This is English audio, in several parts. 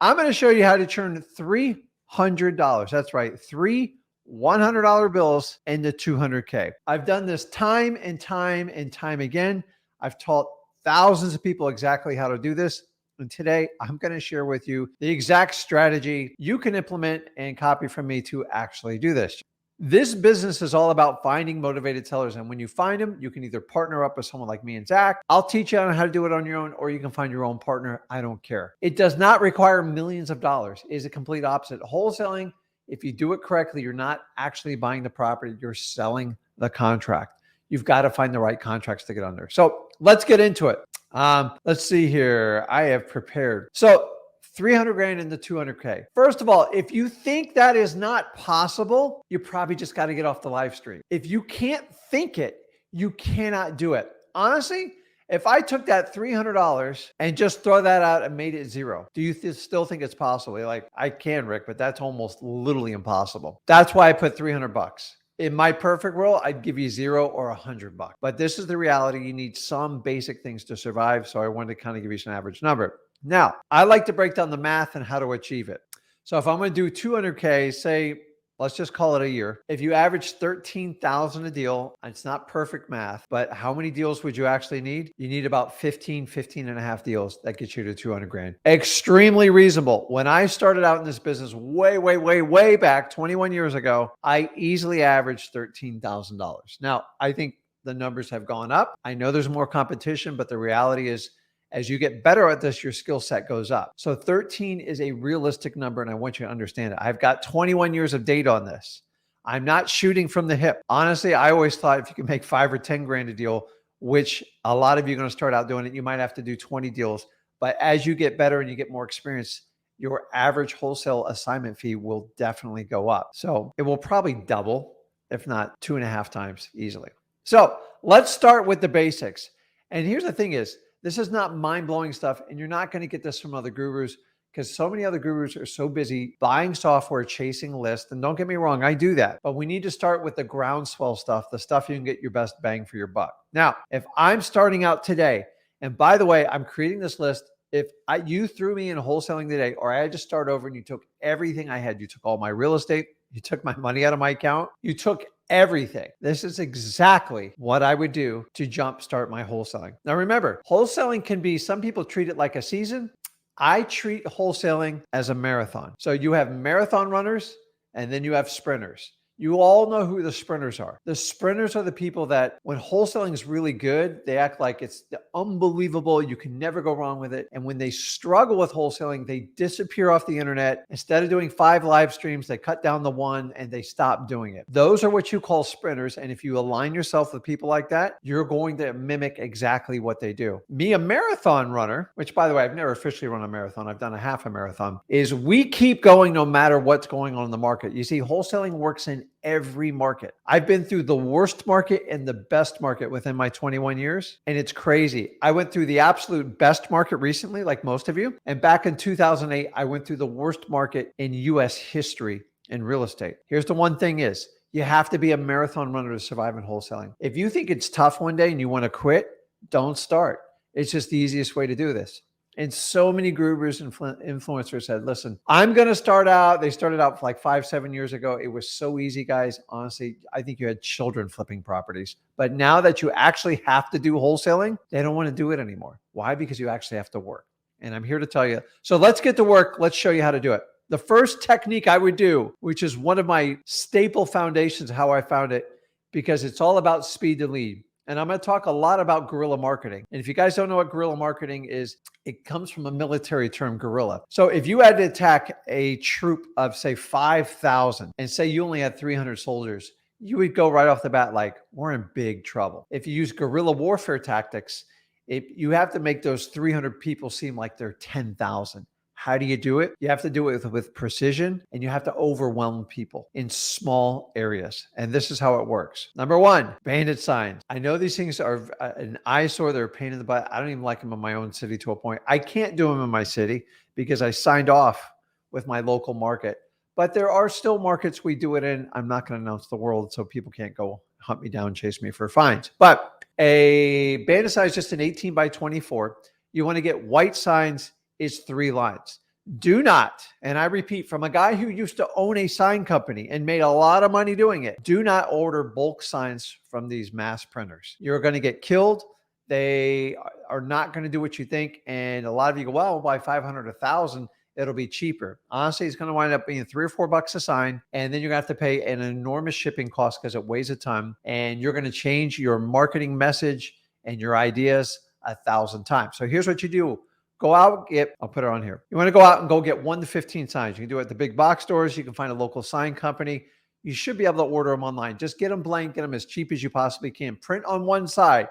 I'm going to show you how to turn $300. That's right. Three $100 bills into 200K. I've done this time and time and time again. I've taught thousands of people exactly how to do this. And today I'm going to share with you the exact strategy you can implement and copy from me to actually do this. This business is all about finding motivated sellers. And when you find them, you can either partner up with someone like me and Zach. I'll teach you on how to do it on your own, or you can find your own partner. I don't care. It does not require millions of dollars. It is a complete opposite. Wholesaling, if you do it correctly, you're not actually buying the property, you're selling the contract. You've got to find the right contracts to get under. So let's get into it. Let's see here. I have prepared. So 300 grand into 200K. First of all, if you think that is not possible, you probably just got to get off the live stream. If you can't think it, you cannot do it. Honestly, if I took that $300 and just throw that out and made it zero, do you still think it's possible? You're like, I can, Rick, but that's almost literally impossible. That's why I put 300 bucks. In my perfect world, I'd give you $0 or $100. But this is the reality. You need some basic things to survive. So I wanted to kind of give you some average number. Now, I like to break down the math and how to achieve it. So if I'm going to do 200K, say, let's just call it a year. If you average 13,000 a deal, it's not perfect math, but how many deals would you actually need? You need about 15 and a half deals. That gets you to 200 grand. Extremely reasonable. When I started out in this business way back 21 years ago, I easily averaged $13,000. Now, I think the numbers have gone up. I know there's more competition, but the reality is, as you get better at this, your skill set goes up. So 13 is a realistic number, and I want you to understand it. I've got 21 years of data on this. I'm not shooting from the hip. Honestly, I always thought if you can make 5 or 10 grand a deal, which a lot of you are going to start out doing it, you might have to do 20 deals. But as you get better and you get more experience, your average wholesale assignment fee will definitely go up. So it will probably double, if not 2.5 times easily. So let's start with the basics. And here's the thing is, this is not mind-blowing stuff, and you're not going to get this from other gurus because so many other gurus are so busy buying software, chasing lists. And don't get me wrong, I do that. But we need to start with the groundswell stuff, the stuff you can get your best bang for your buck. Now, if I'm starting out today, and by the way, I'm creating this list. If you threw me in wholesaling today, or I had to start over and you took everything I had, you took all my real estate, you took my money out of my account, you took everything. This is exactly what I would do to jumpstart my wholesaling. Now remember, wholesaling can be, some people treat it like a season. I treat wholesaling as a marathon. So you have marathon runners and then you have sprinters. You all know who the sprinters are. The sprinters are the people that when wholesaling is really good, they act like it's unbelievable. You can never go wrong with it. And when they struggle with wholesaling, they disappear off the internet. Instead of doing 5 live streams, they cut down to 1 and they stop doing it. Those are what you call sprinters. And if you align yourself with people like that, you're going to mimic exactly what they do. Me, a marathon runner, which by the way, I've never officially run a marathon. I've done a half a marathon, is we keep going no matter what's going on in the market. You see, wholesaling works in every market. I've been through the worst market and the best market within my 21 years. And it's crazy. I went through the absolute best market recently, like most of you. And back in 2008, I went through the worst market in US history in real estate. Here's the one thing is, you have to be a marathon runner to survive in wholesaling. If you think it's tough one day and you want to quit, don't start. It's just the easiest way to do this. And so many gurus and influencers said, listen, I'm going to start out. They started out like 5-7 years ago. It was so easy, guys. Honestly, I think you had children flipping properties. But now that you actually have to do wholesaling, they don't want to do it anymore. Why? Because you actually have to work. And I'm here to tell you. So let's get to work. Let's show you how to do it. The first technique I would do, which is one of my staple foundations of how I found it, because it's all about speed to lead. And I'm going to talk a lot about guerrilla marketing. And if you guys don't know what guerrilla marketing is, it comes from a military term, guerrilla. So if you had to attack a troop of say 5,000 and say you only had 300 soldiers, you would go right off the bat like, we're in big trouble. If you use guerrilla warfare tactics, you have to make those 300 people seem like they're 10,000. How do you do it? You have to do it with precision, and you have to overwhelm people in small areas. And this is how it works. Number 1, bandit signs. I know these things are an eyesore. They're a pain in the butt. I don't even like them in my own city to a point. I can't do them in my city because I signed off with my local market. But there are still markets we do it in. I'm not going to announce the world so people can't go hunt me down, chase me for fines. But a bandit sign is just an 18 by 24. You want to get white signs. Is 3 lines. Do not, and I repeat, from a guy who used to own a sign company and made a lot of money doing it, do not order bulk signs from these mass printers. You're going to get killed. They are not going to do what you think. And a lot of you go, well, we'll buy 500, 1,000. It'll be cheaper. Honestly, it's going to wind up being $3 or $4 a sign. And then you're going to have to pay an enormous shipping cost because it weighs a ton. And you're going to change your marketing message and your ideas 1,000 times. So here's what you do. Go out, I'll put it on here. You want to go out and go get 1 to 15 signs. You can do it at the big box stores. You can find a local sign company. You should be able to order them online. Just get them blank, get them as cheap as you possibly can. Print on one side,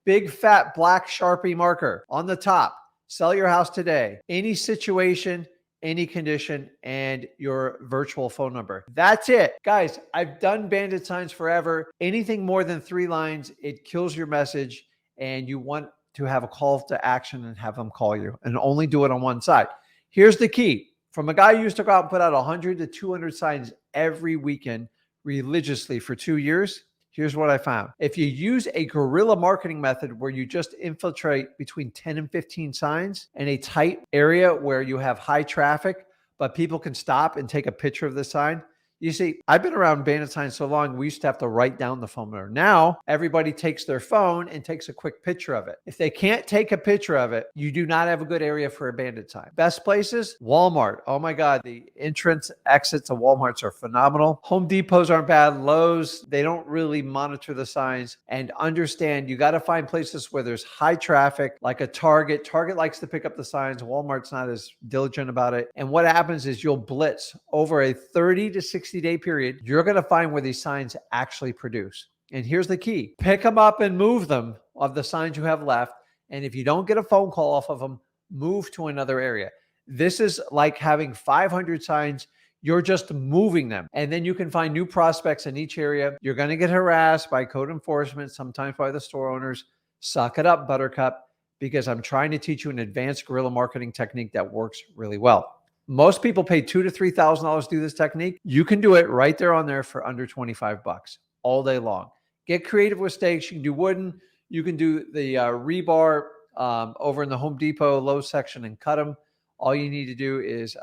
big fat black Sharpie marker on the top. Sell your house today. Any situation, any condition, and your virtual phone number. That's it. Guys, I've done Bandit signs forever. Anything more than 3 lines, it kills your message, and you want to have a call to action and have them call you, and only do it on one side. Here's the key. From a guy who used to go out and put out 100 to 200 signs every weekend religiously for 2 years, here's what I found. If you use a guerrilla marketing method where you just infiltrate between 10 and 15 signs in a tight area where you have high traffic, but people can stop and take a picture of the sign. You see, I've been around Bandit signs so long, we used to have to write down the phone number. Now, everybody takes their phone and takes a quick picture of it. If they can't take a picture of it, you do not have a good area for a Bandit sign. Best places, Walmart. Oh my God, the entrance exits of Walmarts are phenomenal. Home Depots aren't bad. Lowe's, they don't really monitor the signs. And understand, you got to find places where there's high traffic, like a Target. Target likes to pick up the signs. Walmart's not as diligent about it. And what happens is you'll blitz over a 30 to 60-day period. You're going to find where these signs actually produce. And here's the key. Pick them up and move them of the signs you have left. And if you don't get a phone call off of them, move to another area. This is like having 500 signs. You're just moving them. And then you can find new prospects in each area. You're going to get harassed by code enforcement, sometimes by the store owners. Suck it up, Buttercup, because I'm trying to teach you an advanced guerrilla marketing technique that works really well. Most people pay $2,000 to $3,000 to do this technique. You can do it right there on there for under 25 bucks all day long. Get creative with stakes. You can do wooden. You can do the rebar over in the Home Depot Lowe's section and cut them. All you need to do is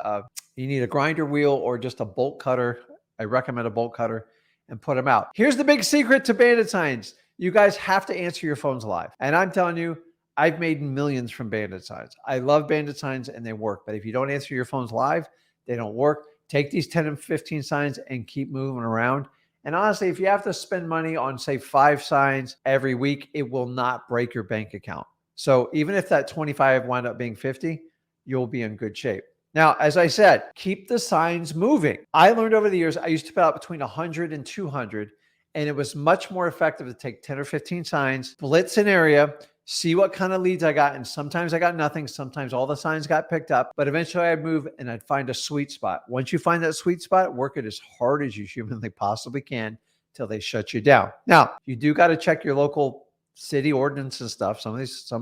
you need a grinder wheel or just a bolt cutter. I recommend a bolt cutter and put them out. Here's the big secret to Bandit signs. You guys have to answer your phones live. And I'm telling you, I've made millions from Bandit signs. I love Bandit signs and they work. But if you don't answer your phones live, they don't work. Take these 10 and 15 signs and keep moving around. And honestly, if you have to spend money on, say, 5 signs every week, it will not break your bank account. So even if that 25 wound up being 50, you'll be in good shape. Now, as I said, keep the signs moving. I learned over the years, I used to put out between 100 and 200, and it was much more effective to take 10 or 15 signs, blitz an area, see what kind of leads I got. And sometimes I got nothing. Sometimes all the signs got picked up, but eventually I'd move and I'd find a sweet spot. Once you find that sweet spot, work it as hard as you humanly possibly can till they shut you down. Now, you do got to check your local city ordinance and stuff. Some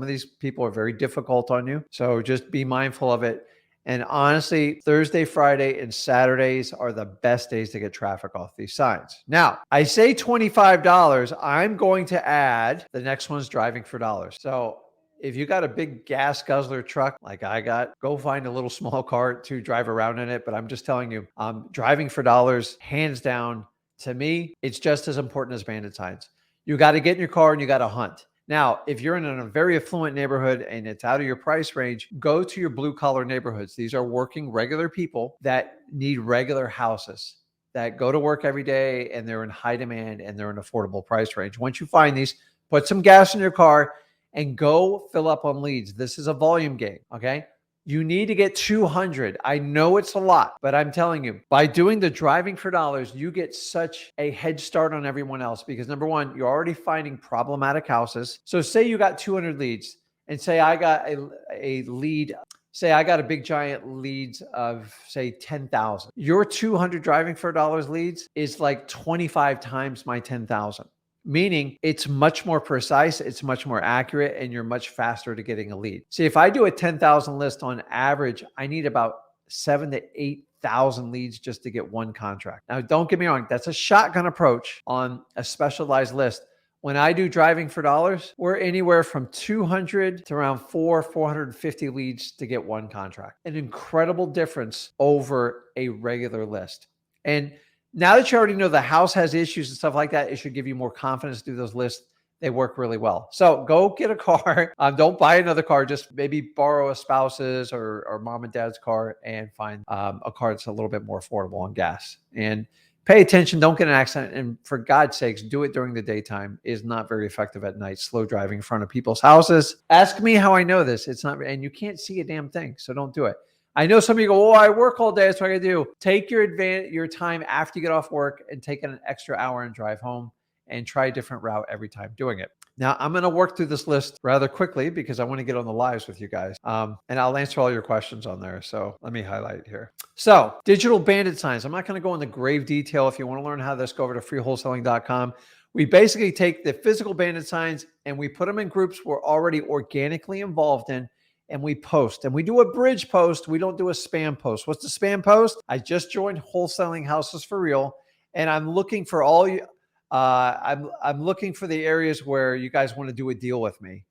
of these people are very difficult on you. So just be mindful of it. And honestly, Thursday, Friday, and Saturdays are the best days to get traffic off these signs. Now, I say $25. I'm going to add the next one's driving for dollars. So if you got a big gas guzzler truck like I got, go find a little small cart to drive around in it. But I'm just telling you, driving for dollars, hands down, to me, it's just as important as Bandit signs. You got to get in your car and you got to hunt. Now, if you're in a very affluent neighborhood and it's out of your price range, go to your blue collar neighborhoods. These are working regular people that need regular houses, that go to work every day and they're in high demand and they're in affordable price range. Once you find these, put some gas in your car and go fill up on leads. This is a volume game, okay? You need to get 200. I know it's a lot, but I'm telling you, by doing the driving for dollars, you get such a head start on everyone else because number one, you're already finding problematic houses. So say you got 200 leads and say I got a lead, say I got a big giant leads of say 10,000. Your 200 driving for dollars leads is like 25 times my 10,000. Meaning it's much more precise, it's much more accurate, and you're much faster to getting a lead. See, if I do a 10,000 list on average, I need about 7,000 to 8,000 leads just to get one contract. Now, don't get me wrong, that's a shotgun approach on a specialized list. When I do driving for dollars, we're anywhere from 200 to around 450 leads to get one contract. An incredible difference over a regular list. And now that you already know the house has issues and stuff like that, it should give you more confidence to do those lists. They work really well. So go get a car. Don't buy another car. Just maybe borrow a spouse's or mom and dad's car and find a car that's a little bit more affordable on gas. And pay attention. Don't get an accident. And for God's sakes, do it during the daytime. It is not very effective at night. Slow driving in front of people's houses. Ask me how I know this. It's not, and you can't see a damn thing. So don't do it. I know some of you go, oh, I work all day. That's what I do. Take your time after you get off work and take an extra hour and drive home and try a different route every time doing it. Now, I'm going to work through this list rather quickly because I want to get on the lives with you guys. And I'll answer all your questions on there. So let me highlight here. So digital Bandit signs. I'm not going to go into grave detail. If you want to learn how this, go over to freewholesaling.com. We basically take the physical Bandit signs and we put them in groups we're already organically involved in, and we post. And we do a bridge post. We don't do a spam post. What's the spam post? I just joined Wholesaling Houses for Real, and I'm looking for all you. I'm looking for the areas where you guys want to do a deal with me.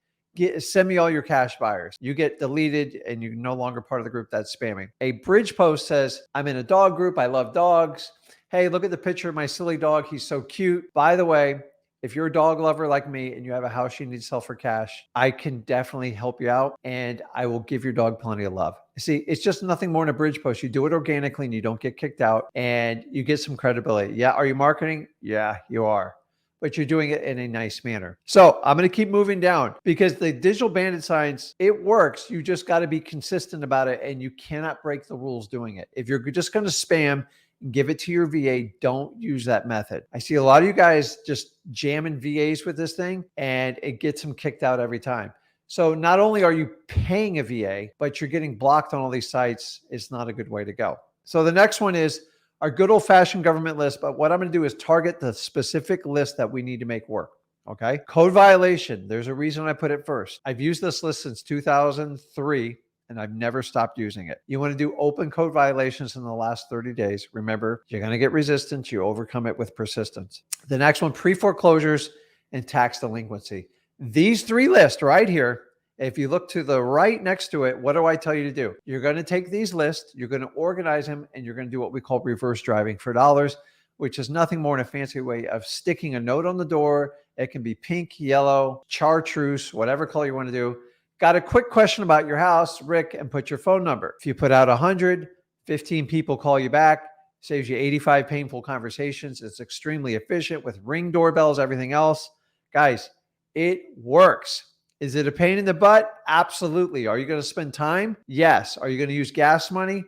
Send me all your cash buyers. You get deleted and you're no longer part of the group that's spamming. A bridge post says, I'm in a dog group. I love dogs. Hey, look at the picture of my silly dog. He's so cute. By the way, if you're a dog lover like me and you have a house you need to sell for cash, I can definitely help you out and I will give your dog plenty of love. See, it's just nothing more than a bridge post. You do it organically and you don't get kicked out and you get some credibility. Yeah. Are you marketing? Yeah, you are. But you're doing it in a nice manner. So I'm going to keep moving down because the digital Bandit signs, it works. You just got to be consistent about it and you cannot break the rules doing it. If you're just going to spam, give it to your VA. Don't use that method. I see a lot of you guys just jamming VAs with this thing and it gets them kicked out every time. So not only are you paying a VA, but you're getting blocked on all these sites. It's not a good way to go. So the next one is our good old fashioned government list. But what I'm going to do is target the specific list that we need to make work. Okay. Code violation. There's a reason I put it first. I've used this list since 2003. And I've never stopped using it. You want to do open code violations in the last 30 days. Remember, you're going to get resistance. You overcome it with persistence. The next one, pre-foreclosures and tax delinquency. These three lists right here, if you look to the right next to it, what do I tell you to do? You're going to take these lists, you're going to organize them, and you're going to do what we call reverse driving for dollars, which is nothing more than a fancy way of sticking a note on the door. It can be pink, yellow, chartreuse, whatever color you want to do. Got a quick question about your house, Rick, and put your phone number. If you put out 100, 15 people call you back, saves you 85 painful conversations. It's extremely efficient with Ring doorbells, everything else. Guys, it works. Is it a pain in the butt? Absolutely. Are you going to spend time? Yes. Are you going to use gas money?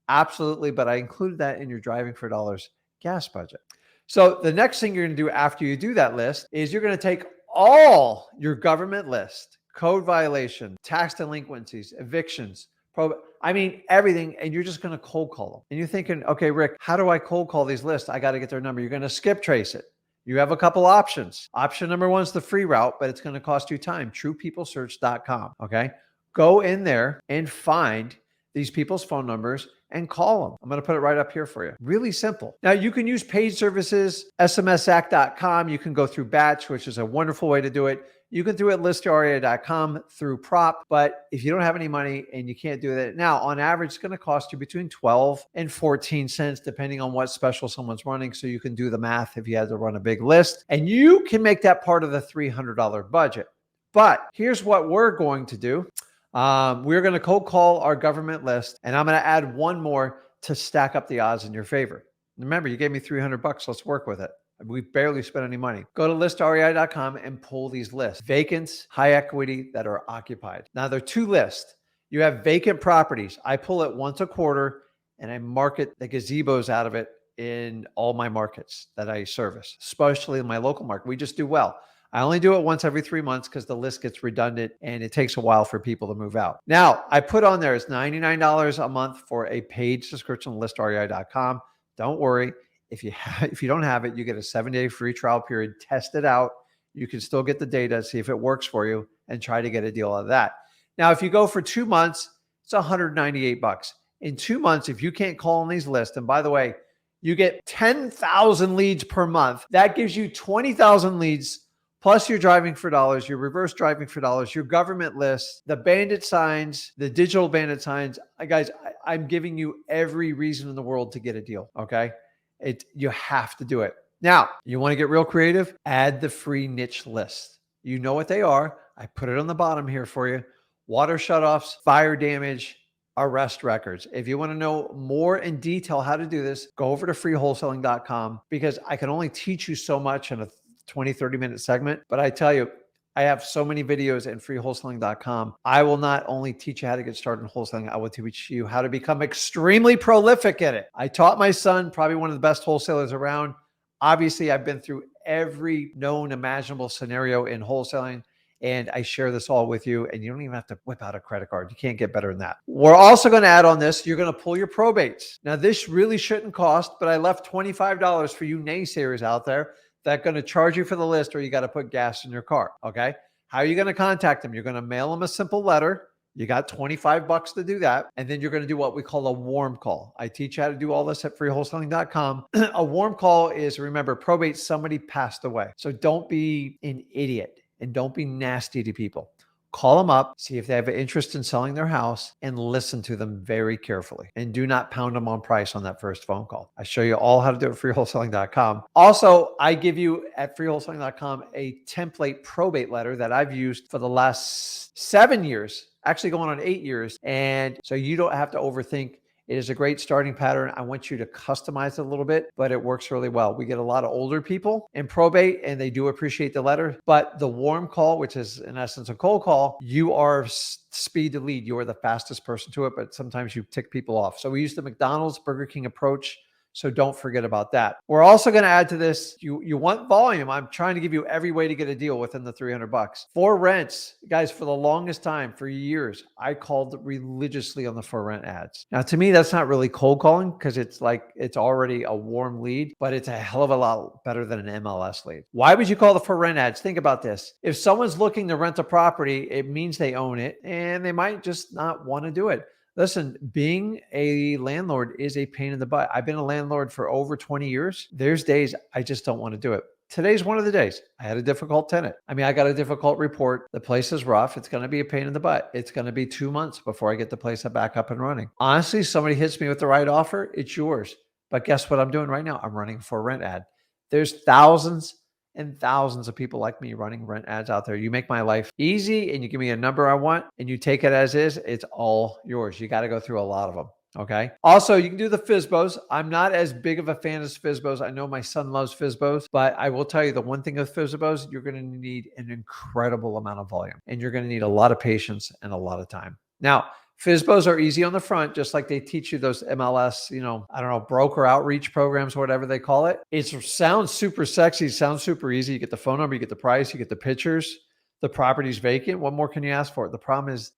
Absolutely. But I included that in your driving for dollars gas budget. So the next thing you're going to do after you do that list is you're going to take all your government list, code violation, tax delinquencies, evictions, everything. And you're just going to cold call them. And you're thinking, okay, Rick, how do I cold call these lists? I got to get their number. You're going to skip trace it. You have a couple options. Option number one is the free route, but it's going to cost you time. TruePeopleSearch.com. Okay. Go in there and find these people's phone numbers and call them. I'm going to put it right up here for you. Really simple. Now you can use paid services, smsact.com. You can go through Batch, which is a wonderful way to do it. You can do it Listrei.com through Prop, but if you don't have any money and you can't do that now, on average, it's going to cost you between 12 and 14 cents, depending on what special someone's running. So you can do the math if you had to run a big list, and you can make that part of the $300 budget. But here's what we're going to do. We're going to cold call our government list, and I'm going to add one more to stack up the odds in your favor. Remember, you gave me $300. Let's work with it. We barely spent any money. Go to listrei.com and pull these lists. Vacants, high equity that are occupied. Now there are two lists. You have vacant properties. I pull it once a quarter and I market the gazebos out of it in all my markets that I service, especially in my local market. We just do well. I only do it once every 3 months because the list gets redundant and it takes a while for people to move out. Now I put on there, it's $99 a month for a paid subscription, listrei.com. Don't worry. If you don't have it, you get a 7-day free trial period. Test it out. You can still get the data, see if it works for you, and try to get a deal out of that. Now, if you go for 2 months, it's $198. In 2 months, if you can't call on these lists, and by the way, you get 10,000 leads per month. That gives you 20,000 leads plus your driving for dollars, your reverse driving for dollars, your government list, the Bandit signs, the digital Bandit signs. Guys, I'm giving you every reason in the world to get a deal. Okay. You have to do it. Now, you want to get real creative? Add the free niche list. You know what they are. I put it on the bottom here for you. Water shutoffs, fire damage, arrest records. If you want to know more in detail how to do this, go over to freewholesaling.com, because I can only teach you so much in a 20, 30-minute segment. But I tell you, I have so many videos in freewholesaling.com. I will not only teach you how to get started in wholesaling, I will teach you how to become extremely prolific at it. I taught my son, probably one of the best wholesalers around. Obviously, I've been through every known imaginable scenario in wholesaling, and I share this all with you, and you don't even have to whip out a credit card. You can't get better than that. We're also going to add on this, you're going to pull your probates. Now, this really shouldn't cost, but I left $25 for you naysayers out there that are going to charge you for the list, or you got to put gas in your car. Okay. How are you going to contact them? You're going to mail them a simple letter. You got $25 to do that. And then you're going to do what we call a warm call. I teach you how to do all this at freewholesaling.com. A warm call is, remember, probate, somebody passed away. So don't be an idiot and don't be nasty to people. Call them up, see if they have an interest in selling their house, and listen to them very carefully. And do not pound them on price on that first phone call. I show you all how to do it at freewholesaling.com. Also, I give you at freewholesaling.com a template probate letter that I've used for the last 7 years, actually going on 8 years. And so you don't have to overthink. It is a great starting pattern. I want you to customize it a little bit, but it works really well. We get a lot of older people in probate, and they do appreciate the letter. But the warm call, which is in essence a cold call, you are speed to lead. You are the fastest person to it, but sometimes you tick people off. So we use the McDonald's, Burger King approach. So don't forget about that. We're also going to add to this. You want volume. I'm trying to give you every way to get a deal within the $300. For rents, guys, for the longest time, for years, I called religiously on the for rent ads. Now, to me, that's not really cold calling, because it's already a warm lead, but it's a hell of a lot better than an MLS lead. Why would you call the for rent ads? Think about this. If someone's looking to rent a property, it means they own it, and they might just not want to do it. Listen, being a landlord is a pain in the butt. I've been a landlord for over 20 years. There's days I just don't want to do it. Today's one of the days. I had a difficult tenant. I got a difficult report. The place is rough. It's going to be a pain in the butt. It's going to be 2 months before I get the place back up and running. Honestly, somebody hits me with the right offer, it's yours. But guess what I'm doing right now? I'm running for a rent ad. There's thousands and thousands of people like me running rent ads out there. You make my life easy, and you give me a number I want, and you take it as is. It's all yours. You got to go through a lot of them. Okay. Also, you can do the FSBOs. I'm not as big of a fan as FSBOs. I know my son loves FSBOs, but I will tell you the one thing with FSBOs, you're going to need an incredible amount of volume, and you're going to need a lot of patience and a lot of time. Now, FSBOs are easy on the front, just like they teach you those MLS, broker outreach programs, whatever they call it. It sounds super sexy, sounds super easy. You get the phone number, you get the price, you get the pictures, the property's vacant. What more can you ask for? The problem is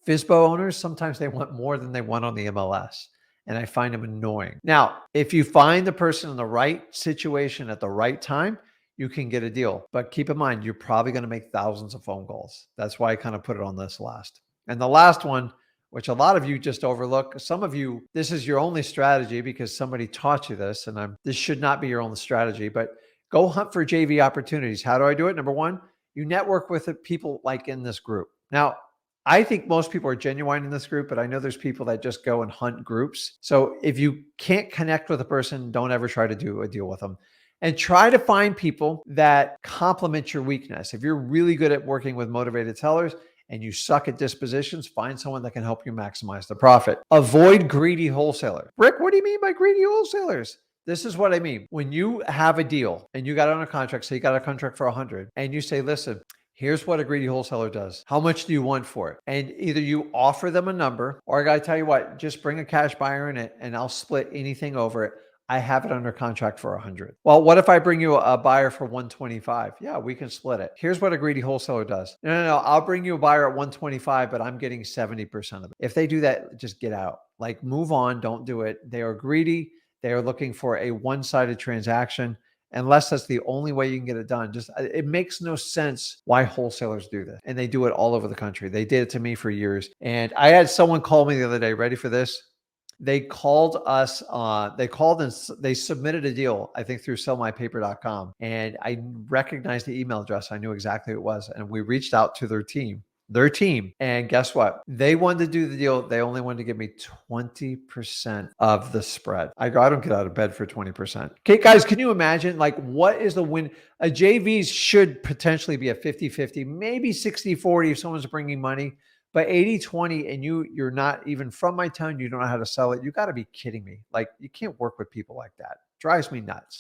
FSBO owners, sometimes they want more than they want on the MLS, and I find them annoying. Now, if you find the person in the right situation at the right time, you can get a deal. But keep in mind, you're probably going to make thousands of phone calls. That's why I kind of put it on this last. And the last one, which a lot of you just overlook. Some of you, this is your only strategy because somebody taught you this, and this should not be your only strategy, but go hunt for JV opportunities. How do I do it? Number one, you network with people like in this group. Now, I think most people are genuine in this group, but I know there's people that just go and hunt groups. So if you can't connect with a person, don't ever try to do a deal with them. And try to find people that complement your weakness. If you're really good at working with motivated sellers, and you suck at dispositions, find someone that can help you maximize the profit. Avoid greedy wholesalers. Rick, what do you mean by greedy wholesalers? This is what I mean. When you have a deal and you got it on a contract, say you got a contract for 100, and you say, listen, here's what a greedy wholesaler does. How much do you want for it? And either you offer them a number, or I got to tell you what, just bring a cash buyer in it and I'll split anything over it. I have it under contract for 100. Well, what if I bring you a buyer for 125? Yeah, we can split it. Here's what a greedy wholesaler does. No. I'll bring you a buyer at 125, but I'm getting 70% of it. If they do that, just get out. Like, move on. Don't do it. They are greedy. They are looking for a one-sided transaction. Unless that's the only way you can get it done. It makes no sense why wholesalers do this. And they do it all over the country. They did it to me for years. And I had someone call me the other day, ready for this? They called us, they called and they submitted a deal, I think through sellmypaper.com. And I recognized the email address. I knew exactly who it was. And we reached out to their team. And guess what? They wanted to do the deal. They only wanted to give me 20% of the spread. I go, I don't get out of bed for 20%. Okay, guys, can you imagine like what is the win? A JVs should potentially be a 50-50, maybe 60-40 if someone's bringing money. But 80-20 and you're not even from my town, you don't know how to sell it. You got to be kidding me. Like you can't work with people like that. Drives me nuts.